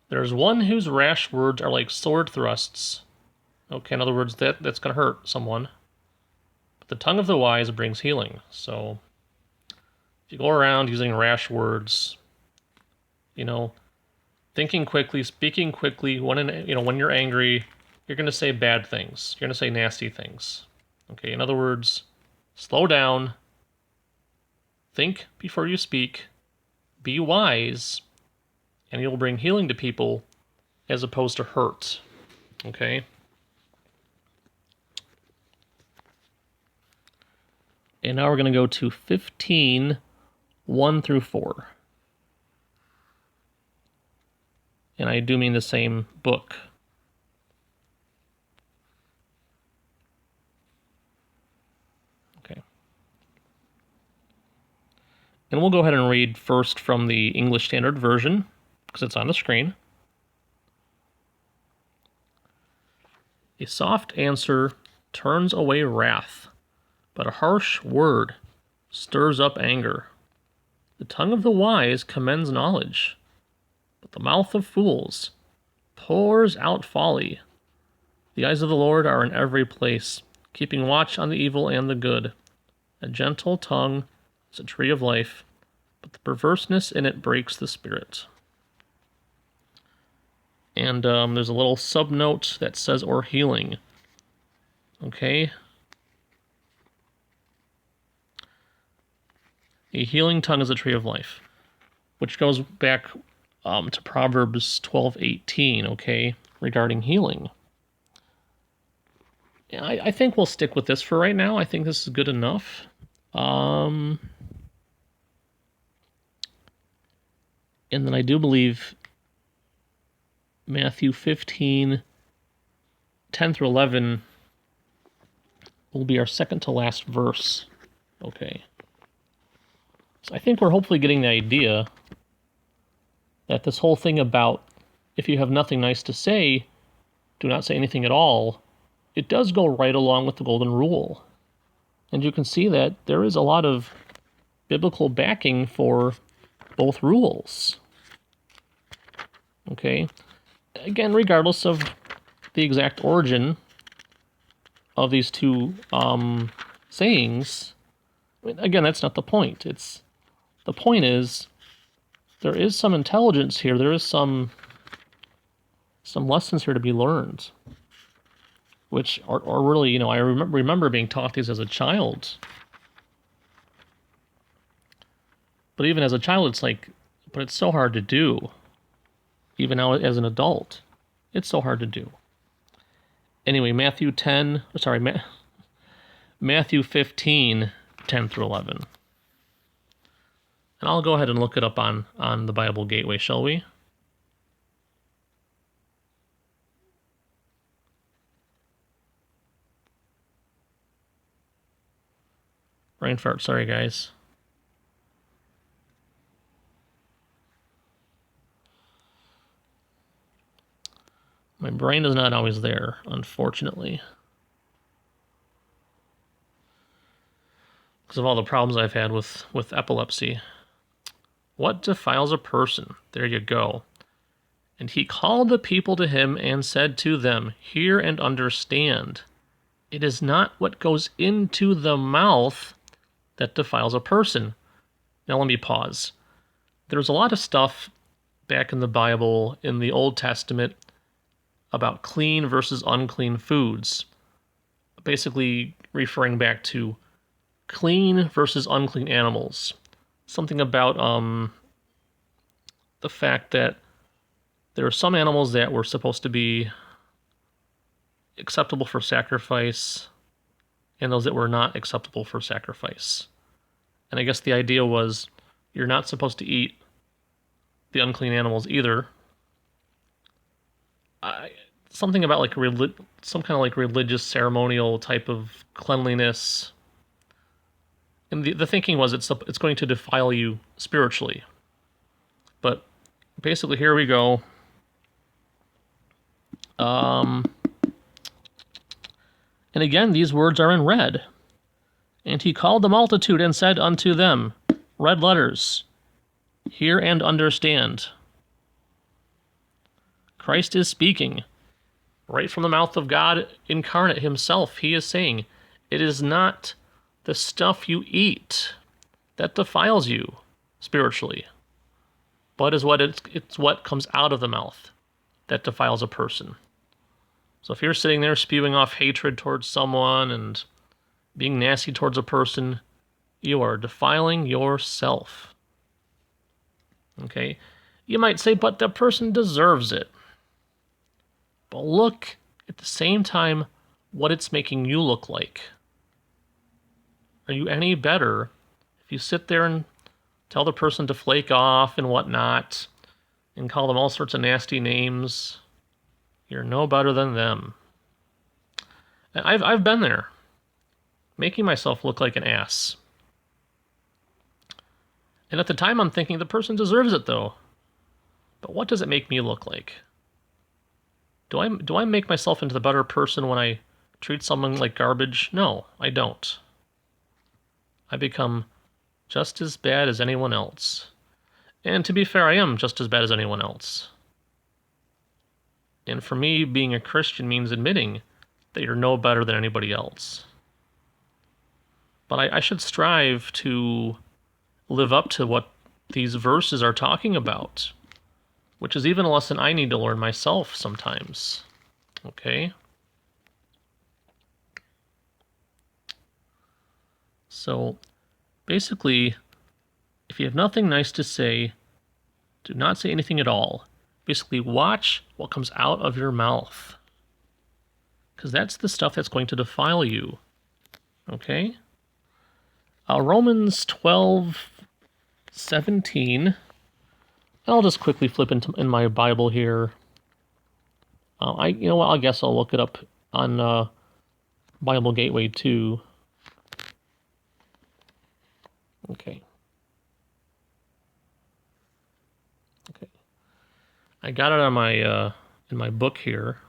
There's one whose rash words are like sword thrusts. Okay, in other words, that's going to hurt someone. But the tongue of the wise brings healing. So if you go around using rash words, thinking quickly, speaking quickly, when you're angry, you're going to say bad things. You're going to say nasty things. Okay, in other words, slow down, think before you speak, be wise, and you'll bring healing to people as opposed to hurt. Okay? And now we're going to go to 15, 1 through 4. And I do mean the same book. Okay. And we'll go ahead and read first from the English Standard Version, because it's on the screen. A soft answer turns away wrath, but a harsh word stirs up anger. The tongue of the wise commends knowledge, but the mouth of fools pours out folly. The eyes of the Lord are in every place, keeping watch on the evil and the good. A gentle tongue is a tree of life, but the perverseness in it breaks the spirit. And there's a little subnote that says, or healing. Okay? A healing tongue is a tree of life, which goes back to Proverbs 12:18, okay, regarding healing. Yeah, I think we'll stick with this for right now. I think this is good enough. And then I do believe Matthew 15, 10 through 11 will be our second to last verse. Okay. So I think we're hopefully getting the idea that this whole thing about if you have nothing nice to say, do not say anything at all, it does go right along with the golden rule. And you can see that there is a lot of biblical backing for both rules. Okay? Again, regardless of the exact origin of these two sayings, again, that's not the point. The point is there is some intelligence here. There is some lessons here to be learned, which are really, I remember being taught these as a child. But even as a child, it's so hard to do. Even now as an adult, it's so hard to do. Anyway, Matthew 15, 10 through 11. And I'll go ahead and look it up on the Bible Gateway, shall we? Brain fart, sorry guys. My brain is not always there, unfortunately. Because of all the problems I've had with epilepsy. What defiles a person? There you go. And he called the people to him and said to them, hear and understand. It is not what goes into the mouth that defiles a person. Now let me pause. There's a lot of stuff back in the Bible, in the Old Testament, about clean versus unclean foods. Basically referring back to clean versus unclean animals. Something about the fact that there are some animals that were supposed to be acceptable for sacrifice and those that were not acceptable for sacrifice. And I guess the idea was you're not supposed to eat the unclean animals either. Something about like some kind of like religious ceremonial type of cleanliness. And the thinking was it's going to defile you spiritually. But basically, here we go. And again, these words are in red. And he called the multitude and said unto them, red letters, hear and understand. Christ is speaking. Right from the mouth of God incarnate himself, he is saying, it is not the stuff you eat that defiles you spiritually, but is it's what comes out of the mouth that defiles a person. So if you're sitting there spewing off hatred towards someone and being nasty towards a person, you are defiling yourself. Okay? You might say, but the person deserves it. But look at the same time what it's making you look like. Are you any better if you sit there and tell the person to flake off and whatnot and call them all sorts of nasty names? You're no better than them. I've been there, making myself look like an ass. And at the time I'm thinking the person deserves it though. But what does it make me look like? Do I make myself into the better person when I treat someone like garbage? No, I don't. I become just as bad as anyone else. And to be fair, I am just as bad as anyone else. And for me, being a Christian means admitting that you're no better than anybody else. But I should strive to live up to what these verses are talking about, which is even a lesson I need to learn myself sometimes. Okay? So, basically, if you have nothing nice to say, do not say anything at all. Basically, watch what comes out of your mouth. Because that's the stuff that's going to defile you. Okay? Romans 12:17. I'll just quickly flip in my Bible here. You know what? I guess I'll look it up on Bible Gateway too. Okay. I got it on my in my book here.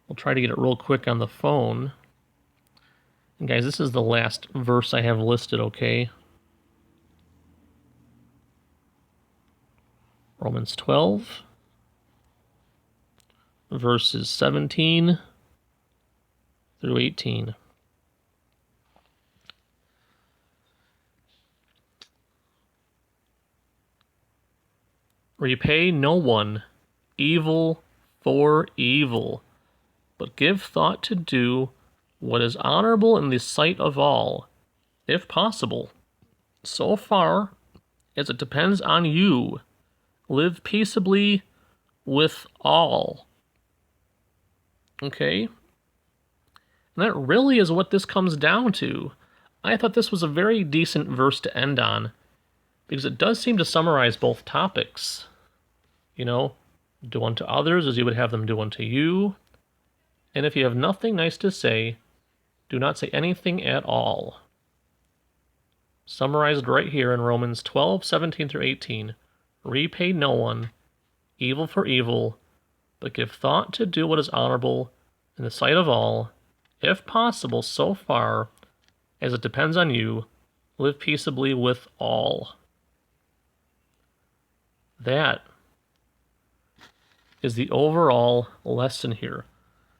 I'll try to get it real quick on the phone. And guys, this is the last verse I have listed. Okay. Romans 12, verses 17 through 18. Repay no one evil for evil, but give thought to do what is honorable in the sight of all, if possible. So far as it depends on you, live peaceably with all. Okay? And that really is what this comes down to. I thought this was a very decent verse to end on, because it does seem to summarize both topics. You know, do unto others as you would have them do unto you. And if you have nothing nice to say, do not say anything at all. summarized right here in Romans 12:17 through 18. Repay no one evil for evil, but give thought to do what is honorable in the sight of all. If possible, so far as it depends on you, live peaceably with all. That is the overall lesson here.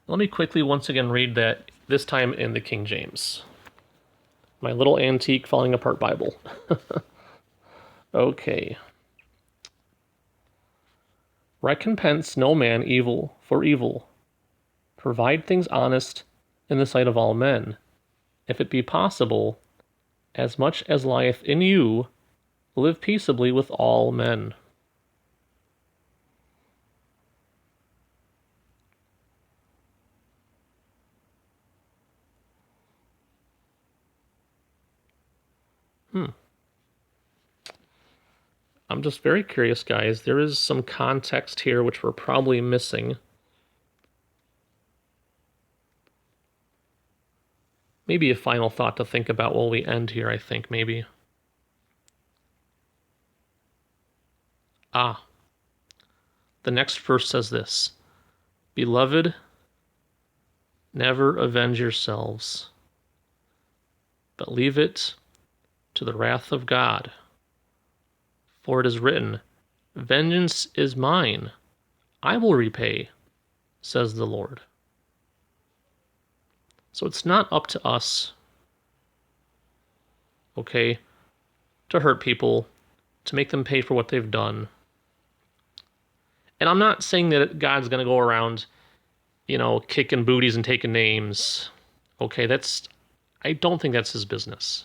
Let me quickly once again read that, this time in the King James. My little antique falling apart Bible. Okay. Recompense no man evil for evil. Provide things honest in the sight of all men. If it be possible, as much as lieth in you, live peaceably with all men. I'm just very curious, guys. There is some context here which we're probably missing. Maybe a final thought to think about while we end here, I think, maybe. The next verse says this: Beloved, never avenge yourselves, but leave it to the wrath of God. For it is written, Vengeance is mine, I will repay, says the Lord. So it's not up to us, okay, to hurt people, to make them pay for what they've done. And I'm not saying that God's going to go around, kicking booties and taking names. Okay, I don't think that's his business.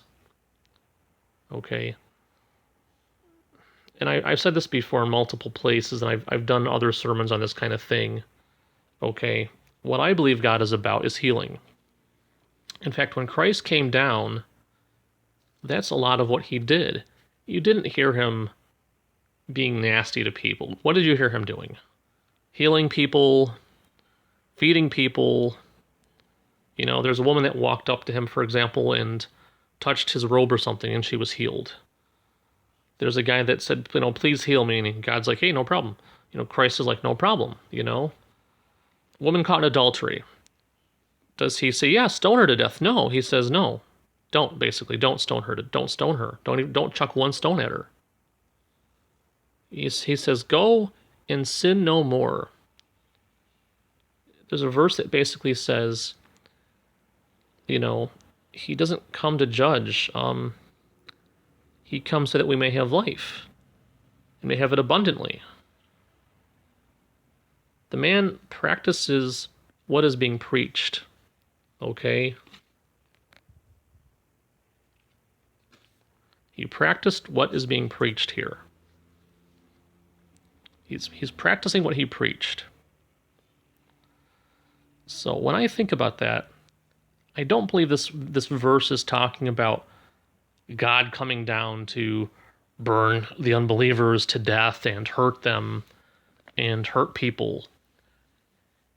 Okay. And I've said this before in multiple places, and I've done other sermons on this kind of thing. Okay. What I believe God is about is healing. In fact, when Christ came down, that's a lot of what he did. You didn't hear him being nasty to people. What did you hear him doing? Healing people, feeding people. There's a woman that walked up to him, for example, and touched his robe or something, and she was healed. There's a guy that said, please heal me, and God's like, hey, no problem. Christ is like, no problem, Woman caught in adultery. Does he say, yeah, stone her to death? No, he says, no. Don't stone her. Don't stone her. Don't chuck one stone at her. He says, go and sin no more. There's a verse that basically says, he doesn't come to judge. He comes so that we may have life and may have it abundantly. The man practices what is being preached. Okay? He practiced what is being preached here. He's practicing what he preached. So when I think about that, I don't believe this verse is talking about God coming down to burn the unbelievers to death and hurt them and hurt people.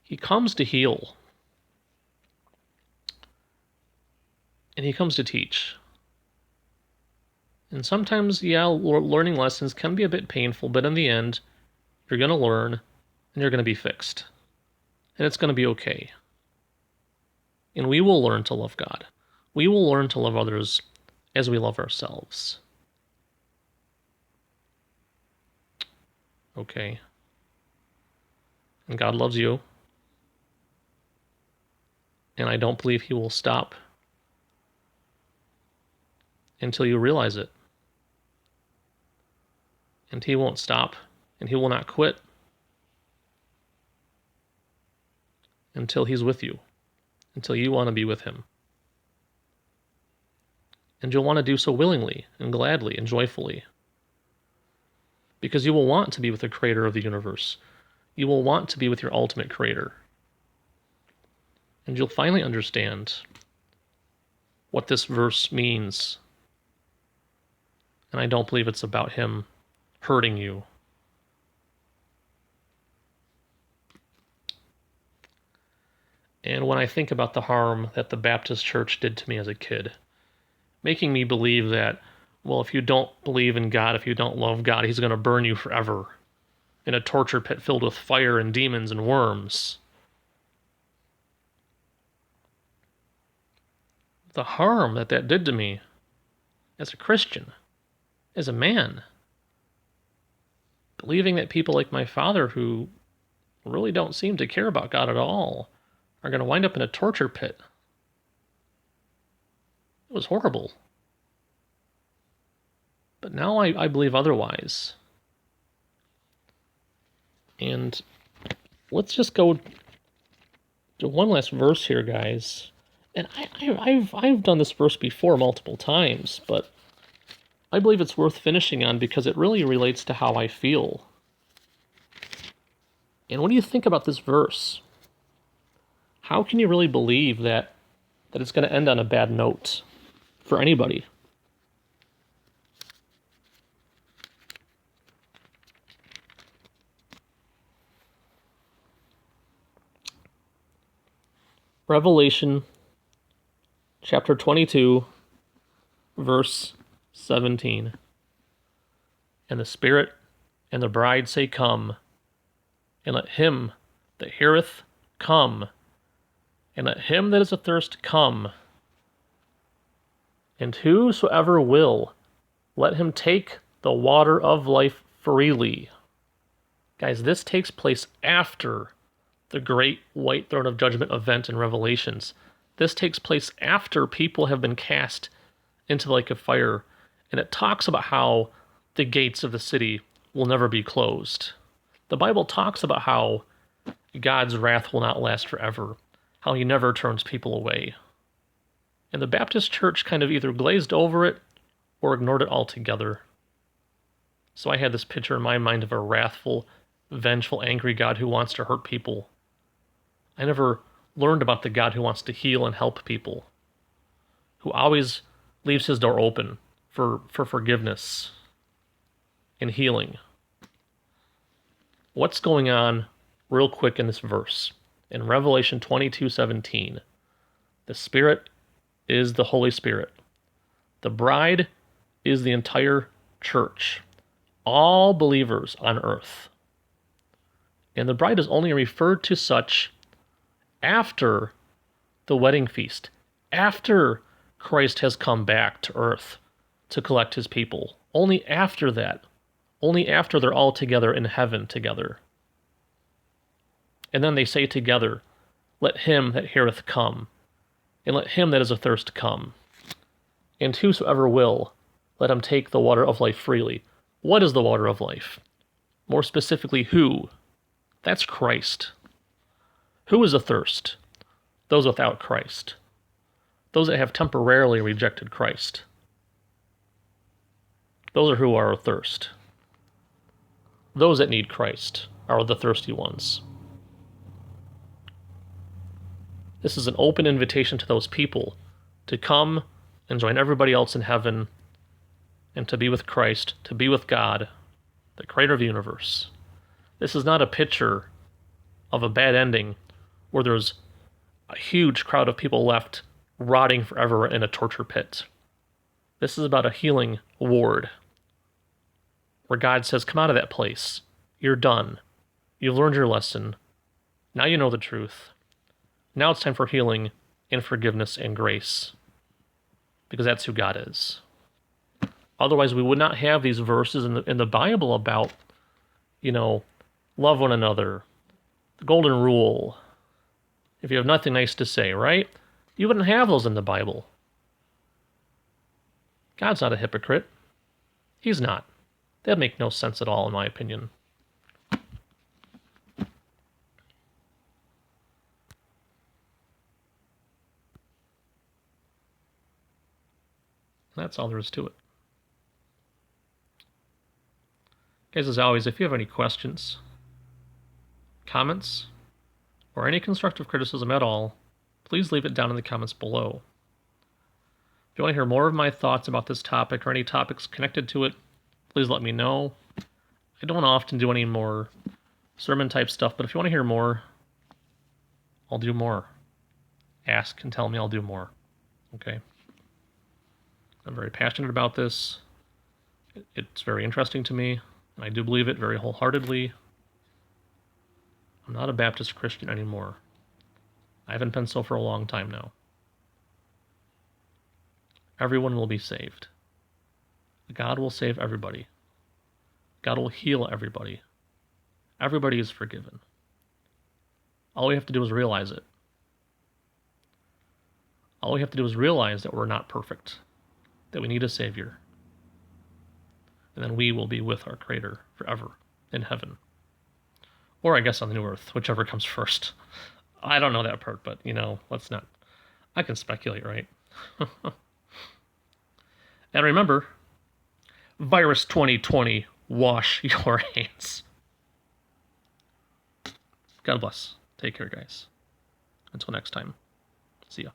He comes to heal. And he comes to teach. And sometimes, learning lessons can be a bit painful, but in the end, you're going to learn and you're going to be fixed. And it's going to be okay. And we will learn to love God. We will learn to love others as we love ourselves. Okay. And God loves you. And I don't believe he will stop until you realize it. And he won't stop, and he will not quit until he's with you, until you want to be with him. And you'll want to do so willingly and gladly and joyfully. Because you will want to be with the creator of the universe. You will want to be with your ultimate creator. And you'll finally understand what this verse means. And I don't believe it's about him hurting you. And when I think about the harm that the Baptist church did to me as a kid, making me believe that well, if you don't believe in God, if you don't love God, he's going to burn you forever in a torture pit filled with fire and demons and worms. The harm that did to me as a Christian, as a man, believing that people like my father, who really don't seem to care about God at all, are going to wind up in a torture pit. It was horrible. But now I believe otherwise. And let's just go to one last verse here, guys. And I've done this verse before multiple times, but I believe it's worth finishing on because it really relates to how I feel. And what do you think about this verse? How can you really believe that it's going to end on a bad note for anybody? Revelation chapter 22, verse 17. And the Spirit and the bride say, Come, and let him that heareth come, and let him that is athirst come. And whosoever will, let him take the water of life freely. Guys, this takes place after the great white throne of judgment event in Revelations. This takes place after people have been cast into the lake of fire, and it talks about how the gates of the city will never be closed. The Bible talks about how God's wrath will not last forever, how he never turns people away. And the Baptist church kind of either glazed over it or ignored it altogether. So I had this picture in my mind of a wrathful, vengeful, angry God who wants to hurt people. I never learned about the God who wants to heal and help people, who always leaves his door open for forgiveness and healing. What's going on real quick in this verse? In Revelation 22:17, the Spirit is the Holy Spirit. The bride is the entire church, all believers on earth. And the bride is only referred to such after the wedding feast, after Christ has come back to earth to collect his people. Only after that. Only after they're all together in heaven together. And then they say together, Let him that heareth come, and let him that is athirst come. And whosoever will, let him take the water of life freely. What is the water of life? More specifically, who? That's Christ. Who is athirst? Those without Christ. Those that have temporarily rejected Christ. Those are who are athirst. Those that need Christ are the thirsty ones. This is an open invitation to those people to come and join everybody else in heaven and to be with Christ, to be with God, the creator of the universe. This is not a picture of a bad ending where there's a huge crowd of people left rotting forever in a torture pit. This is about a healing ward where God says, come out of that place. You're done. You've learned your lesson. Now you know the truth. Now it's time for healing and forgiveness and grace, because that's who God is. Otherwise, we would not have these verses in the Bible about, love one another, the golden rule. If you have nothing nice to say, right? You wouldn't have those in the Bible. God's not a hypocrite. He's not. That make no sense at all, in my opinion. That's all there is to it. Guys, as always, if you have any questions, comments, or any constructive criticism at all, please leave it down in the comments below. If you want to hear more of my thoughts about this topic or any topics connected to it, please let me know. I don't often do any more sermon type stuff, but if you want to hear more, I'll do more. Ask and tell me, I'll do more. Okay? I'm very passionate about this. It's very interesting to me, and I do believe it very wholeheartedly. I'm not a Baptist Christian anymore. I haven't been so for a long time now. Everyone will be saved. God will save everybody. God will heal everybody. Everybody is forgiven. All we have to do is realize it. All we have to do is realize that we're not perfect, that we need a Savior. And then we will be with our Creator forever in heaven. Or I guess on the new earth, whichever comes first. I don't know that part, but, let's not. I can speculate, right? And remember, Virus 2020, wash your hands. God bless. Take care, guys. Until next time. See ya.